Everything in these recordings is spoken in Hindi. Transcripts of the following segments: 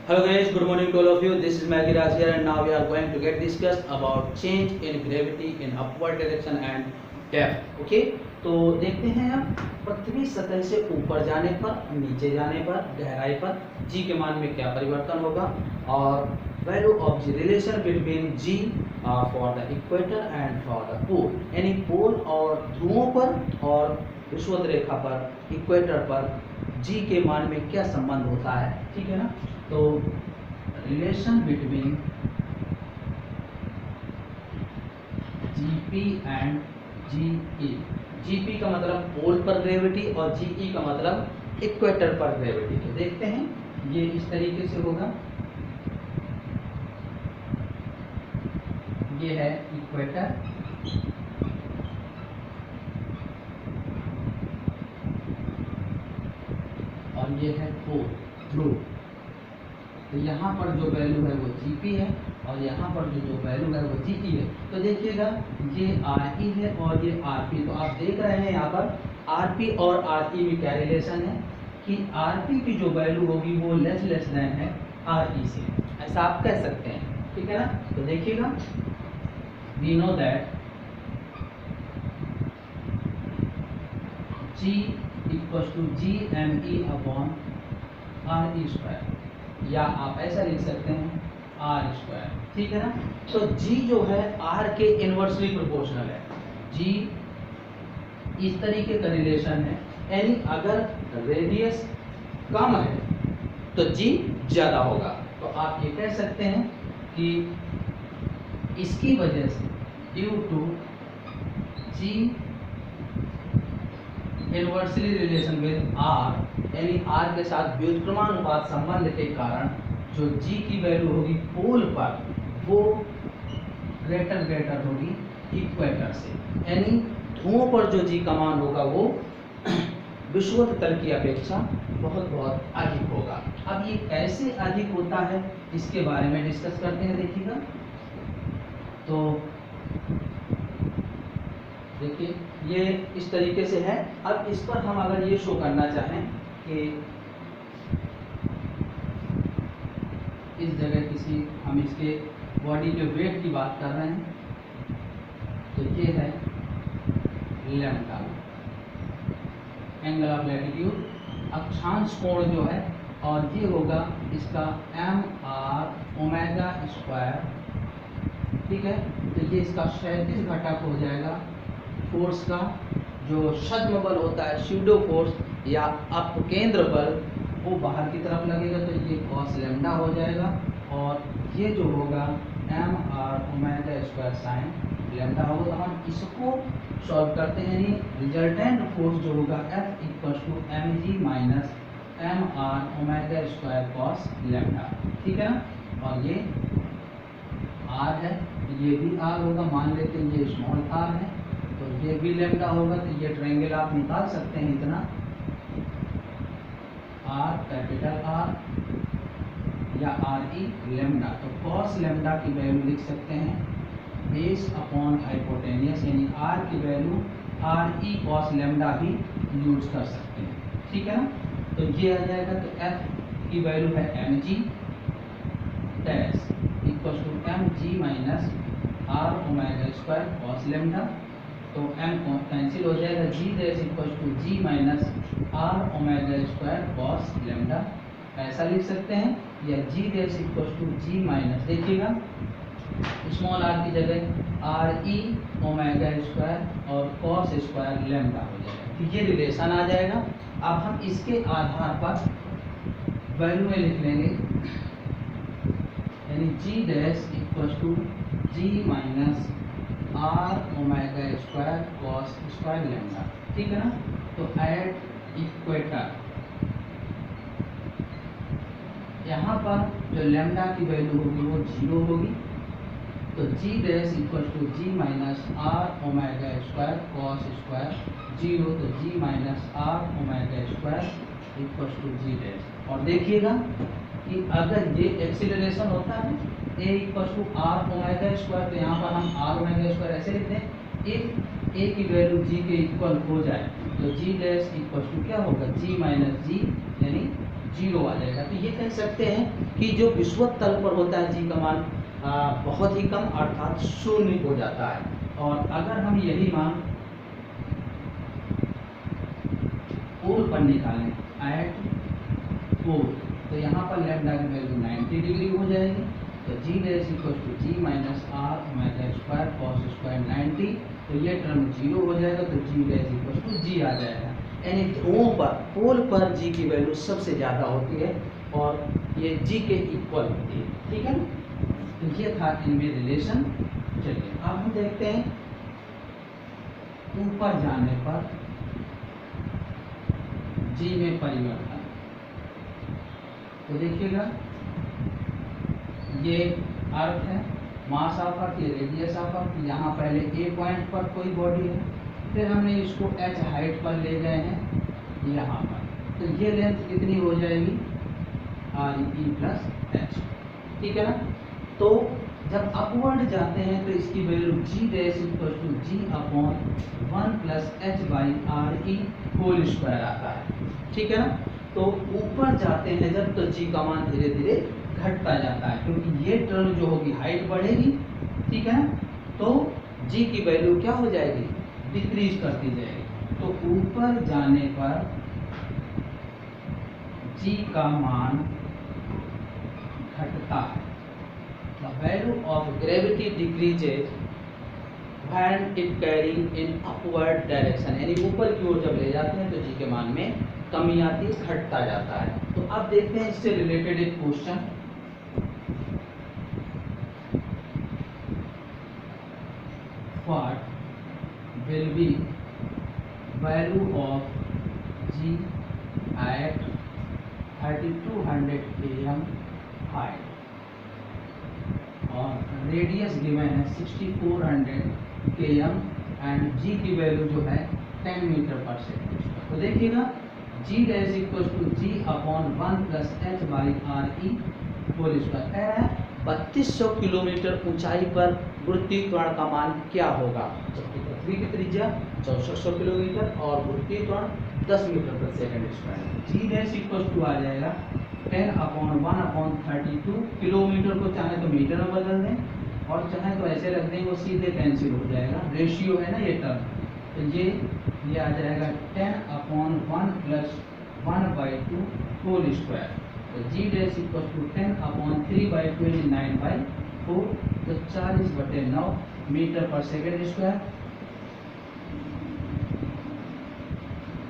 Hello guys, good morning to all of you. This is Maggie Raj here and now we are going to get discuss about change in gravity in upward direction and depth. Okay, तो देखते हैं अब पृथ्वी सतह से ऊपर जाने पर, नीचे जाने पर, गहराई पर g के मान में क्या परिवर्तन होगा और value of the relation between g for the equator and for the pole, यानी पोल और ध्रुवों पर और विषुवत रेखा पर इक्वेटर पर g के मान में क्या संबंध होता है। ठीक है ना, तो relation between GP and GE, GP का मतलब पोल पर ग्रेविटी और जीई का मतलब इक्वेटर पर ग्रेविटी। तो देखते हैं ये इस तरीके से होगा, ये है इक्वेटर और ये है पोल ध्रुव। तो यहाँ पर जो वैल्यू है वो जीपी है और यहाँ पर जो वैल्यू है वो जीई है। तो देखिएगा ये आरई है और ये आरपी। तो आप देख रहे हैं यहाँ पर आरपी और आरई में क्या रिलेशन है कि आरपी की जो वैल्यू होगी वो लेस देन है आरई से, ऐसा आप कह सकते हैं। ठीक है ना, तो देखिएगा we know that G equal to G M E upon R E square, या आप ऐसा लिख सकते हैं आर स्क्वायर। ठीक है ना, तो G जो है R के इनवर्सली प्रोपोर्शनल है। G इस तरीके का रिलेशन है, यानी अगर रेडियस कम है तो G ज़्यादा होगा। तो आप ये कह सकते हैं कि इसकी वजह से due to G inversely relation with R, यानी R के साथ व्युत्क्रमानुपात संबंध के कारण जो G की वैल्यू होगी पोल पर वो ग्रेटर होगी इक्वेटर से, यानी ध्रुवों पर जो G का मान होगा वो विषुवत तल की अपेक्षा बहुत अधिक होगा। अब ये कैसे अधिक होता है इसके बारे में डिस्कस करते हैं। देखिएगा, तो देखिए ये इस तरीके से है। अब इस पर हम अगर ये शो करना चाहें कि इस जगह किसी हम इसके बॉडी के वेट की बात कर रहे हैं, तो ये है लैम्डा, एंगल ऑफ लैटिट्यूड, अक्षांश कोण जो है, और ये होगा इसका एम आर ओमेगा स्क्वायर। ठीक है, तो ये इसका क्षैतिज घटक हो जाएगा फोर्स का, जो छद्म बल होता है स्यूडो फोर्स या अपकेंद्र बल, वो बाहर की तरफ लगेगा, तो ये कॉस लैम्डा हो जाएगा, और ये जो होगा M R omega square sine lambda होगा। तो हम इसको सॉल्व करते हैं, यानी रिजल्टेंट फोर्स जो होगा F equal to M G minus M R omega square cos lambda. ठीक है ना, और ये R है, ये भी R होगा, मान लेते हैं ये स्मॉल r है, तो ये भी लैम्डा होगा। तो ये ट्रायंगल आप निकाल सकते हैं इतना, R कैपिटल R या आर ई लैम्डा। तो कॉस लैम्डा की वैल्यू लिख सकते हैं बेस अपॉन हाइपोटेनियस, यानी R की value R E cos lambda भी यूज कर सकते हैं। ठीक है ना, तो ये आ जाएगा, तो F की वैल्यू है m g dash equal to M G minus r omega square cos lambda. तो m कैंसिल हो जाएगा, g dash equal to g minus r omega square cos lambda, ऐसा लिख सकते हैं, या g dash equal to g minus, देखिएगा स्मॉल r की जगह आर ई ओमेगा स्क्वायर और कॉस स्क्वायर लैम्डा हो जाएगा। तो ये रिलेशन आ जाएगा। अब हम इसके आधार पर वैल्यू में लिख लेंगे, यानी g dash equal to g minus r omega square cos square lambda. ठीक है ना, तो एट इक्वेटर यहाँ पर जो लैम्डा की वैल्यू होगी वो 0 होगी, तो g dash equal to g minus r omega square cos square 0, तो g minus r omega square equal to g dash. और देखिएगा कि अगर ये एक्सीलरेशन होता है a equal to r omega square, तो यहाँ पर हम आर ओमेगा स्क्वायर ऐसे लिखते हैं, इफ a की वैल्यू g के इक्वल हो जाए तो g डैश इक्वल टू क्या होगा, g माइनस जी, यानी 0 आ जाएगा। तो ये कह सकते हैं कि जो विषुवत तल पर होता है जी का मान बहुत ही कम अर्थात 0 हो जाता है। और अगर हम यही मान पोल पर निकालें एट पोल, तो यहाँ पर लैम्डा की वैल्यू 90 डिग्री हो जाएगी। तो g dash equal to g minus r omega square cos square 90, तो ये टर्म 0 हो जाएगा। तो g dash equal to g आ जाएगा। यानी ध्रुवों पर पोल पर जी की वैल्यू सबसे ज़्यादा होती है और ये जी के इक्वल होती है, ठीक है ना। तो ये था इनमें रिलेशन। चलिए अब हम देखते हैं ऊपर जाने पर जी में परिवर्तन। तो देखिएगा ये अर्थ है, मास ऑफ अर्थ, ये रेडियस ऑफ अर्थ। यहाँ पहले ए पॉइंट पर कोई बॉडी है, फिर हमने इसको एच हाइट पर ले गए हैं यहाँ पर। तो ये लेंथ कितनी हो जाएगी आर ई प्लस एच, ठीक है ना। तो जब अपवर्ड जाते हैं तो इसकी value G dash equal to ji upon 1 plus H by R E whole square आता है, ठीक है ना। तो ऊपर जाते हैं जब तो जी का मान धीरे धीरे घटता जाता है, क्योंकि ये टर्म जो होगी हाइट बढ़ेगी, ठीक है ना। तो जी की वैल्यू क्या हो जाएगी, डिक्रीज करती जाएगी। तो ऊपर जाने पर जी का मान घटता है। The value of gravity decreases when it carrying in upward direction, यानी ऊपर की ओर जब ले जाते हैं तो जी के मान में कमी आती है, घटता जाता है। तो अब देखते हैं इससे रिलेटेड एक question. What will be value of G at 3200 km height और रेडियस गिवन है 6400 km एंड जी की वैल्यू जो है 10 मीटर पर सेकेंड। तो देखिएगा g dash equal to ji upon 1 plus H by R E whole square. कह रहा है 3200 किलोमीटर ऊंचाई पर गुरुत्वीय त्वरण का मान क्या होगा, जबकि पृथ्वी की त्रिज्या 6400 किलोमीटर और गुरुत्वीय त्वरण 10 मीटर पर second square. G dash equal to आ जाएगा 10 अपॉन 1 अपॉन 32। किलोमीटर को चाहे तो मीटर में बदल दें और चाहे तो ऐसे रख दें, वो सीधे कैंसिल हो जाएगा, रेशियो है ना ये टर्म। तो ये आ जाएगा 10 अपॉन 1 प्लस 1/2 होल स्क्वायर। तो g dash equal to 10 upon 3/29/4, तो 40/9 मीटर पर सेकेंड स्क्वायर।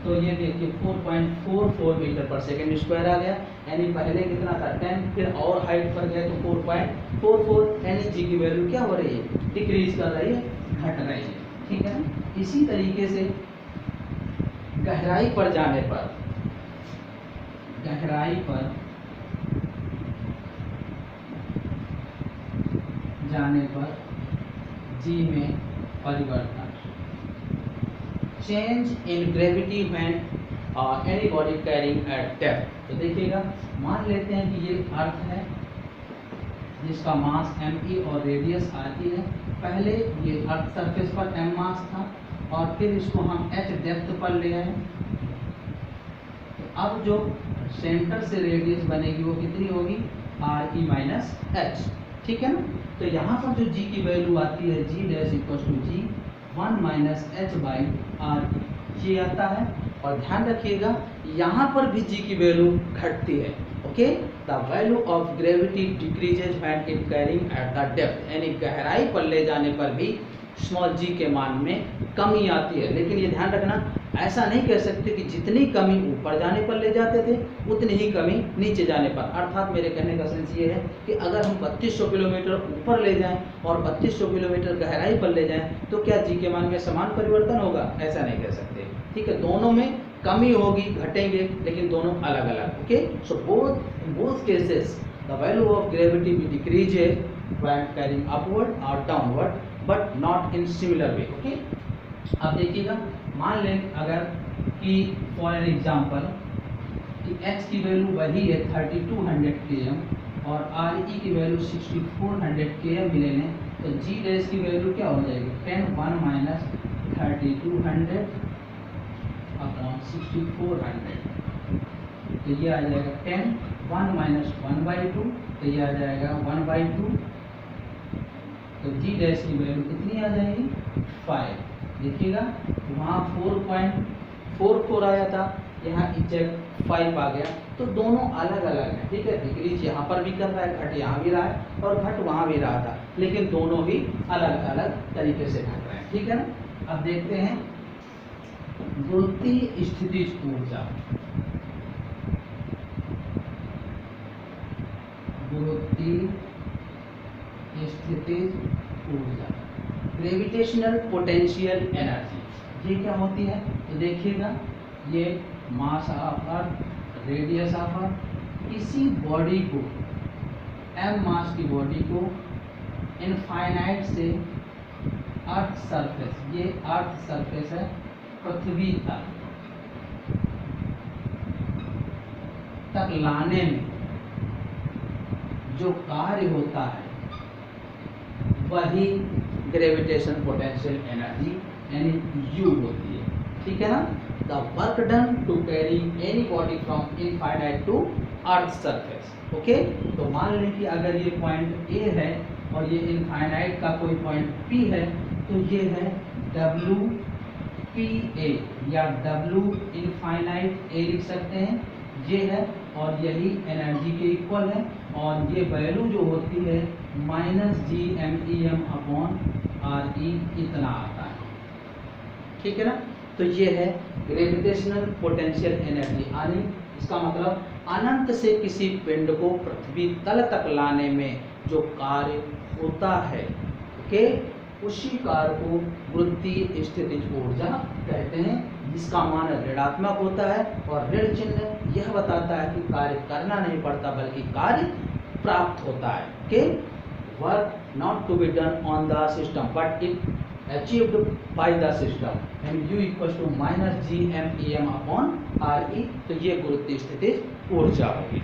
तो ये देखिए 4.44 मीटर पर सेकेंड स्क्वायर आ गया। यानी पहले कितना था 10, फिर और हाइट पर गया तो 4.44, यानी जी की वैल्यू क्या हो रही है, डिक्रीज कर रही है, घट रही है, ठीक है ना। इसी तरीके से गहराई पर जाने पर जी में परिवर्तन, change in gravity when any body carrying eight depth. तो देखिएगा मान लेते हैं कि ये अर्थ है जिसका मास m और रेडियस आती है। पहले ये अर्थ सरफेस पर m मास था और फिर इसको हम h डेप्थ पर ले आए। तो अब जो सेंटर से रेडियस बनेगी वो कितनी होगी, आर ई माइनस एच, ठीक है ना। तो यहाँ पर जो जी की वैल्यू आती है g dash equal to g 1 minus h by r, ये आता है। और ध्यान रखिएगा यहाँ पर भी जी की वैल्यू घटती है, okay. The value of gravity decreases when it carrying at the depth, यानी गहराई पर ले जाने पर भी स्मॉल जी के मान में कमी आती है। लेकिन ये ध्यान रखना, ऐसा नहीं कह सकते कि जितनी कमी ऊपर जाने पर ले जाते थे उतनी ही कमी नीचे जाने पर। अर्थात मेरे कहने का सेंस ये है कि अगर हम 3200 किलोमीटर ऊपर ले जाएं और 3200 किलोमीटर गहराई पर ले जाएं तो क्या जी के मान में समान परिवर्तन होगा, ऐसा नहीं कह सकते, ठीक है। दोनों में कमी होगी, घटेंगे, लेकिन दोनों अलग अलग, okay. So both cases the value of gravity भी डिक्रीजेज व्हेन कैरिंग अपवर्ड और downward but not in similar way, okay. अब देखिएगा मान लें अगर कि फॉर एन एग्जाम्पल कि x की वैल्यू वही है 3200 km और आर ई की वैल्यू 6400 km मिले लें, तो जी डैश की वैल्यू क्या हो जाएगी 10 1 माइनस 3200 अपॉन 6400। तो ये आ जाएगा 10, 1 माइनस 1/2, तो ये आ जाएगा 1/2। तो जी डैश की वैल्यू कितनी आ जाएगी 5। देखिएगा वहाँ 4.44 आया था, यहाँ एग्जैक्ट 5 आ गया। तो दोनों अलग अलग हैं, ठीक है। डिक्रीज यहाँ पर भी कर रहा है, घट यहाँ भी रहा है और घट वहाँ भी रहा था, लेकिन दोनों ही अलग अलग तरीके से घट रहे हैं, ठीक है ना। अब देखते हैं गुरुत्वीय स्थितिज ऊर्जा। गुरुत्वीय स्थितिज ऊर्जा, ग्रेविटेशनल पोटेंशियल एनर्जी, ये क्या होती है? तो देखिएगा ये mass of earth, radius of earth, किसी बॉडी को, m मास की बॉडी को इनफाइनाइट से अर्थ सरफेस, ये अर्थ सरफेस है पृथ्वी तक लाने में जो कार्य होता है वही ग्रेविटेशन पोटेंशियल एनर्जी यानी U होती है, ठीक है ना। The work done to carry any body from infinite to earth surface, okay. तो मान लें कि अगर ये पॉइंट A है और ये इनफाइनाइट का कोई पॉइंट P है, तो ये है WPA या W इनफाइनाइट A लिख सकते हैं, ये है, और यही एनर्जी के इक्वल है। और ये वैल्यू जो होती है -GMEM/RE इतना आता है, ठीक है ना। तो ये है ग्रेविटेशनल पोटेंशियल एनर्जी, यानी इसका मतलब अनंत से किसी पिंड को पृथ्वी तल तक लाने में जो कार्य होता है, ओके, उसी कार्य को गुरुत्वीय स्थितिज ऊर्जा कहते हैं, जिसका मान ऋणात्मक होता है। और ऋण चिन्ह यह बताता है कि कार्य करना नहीं पड़ता बल्कि कार्य प्राप्त होता है, okay. Work not to be done on the system but it achieved by the system and U = -GMEM/RE। तो ये गुरुत्वीय स्थितिज ऊर्जा होगी।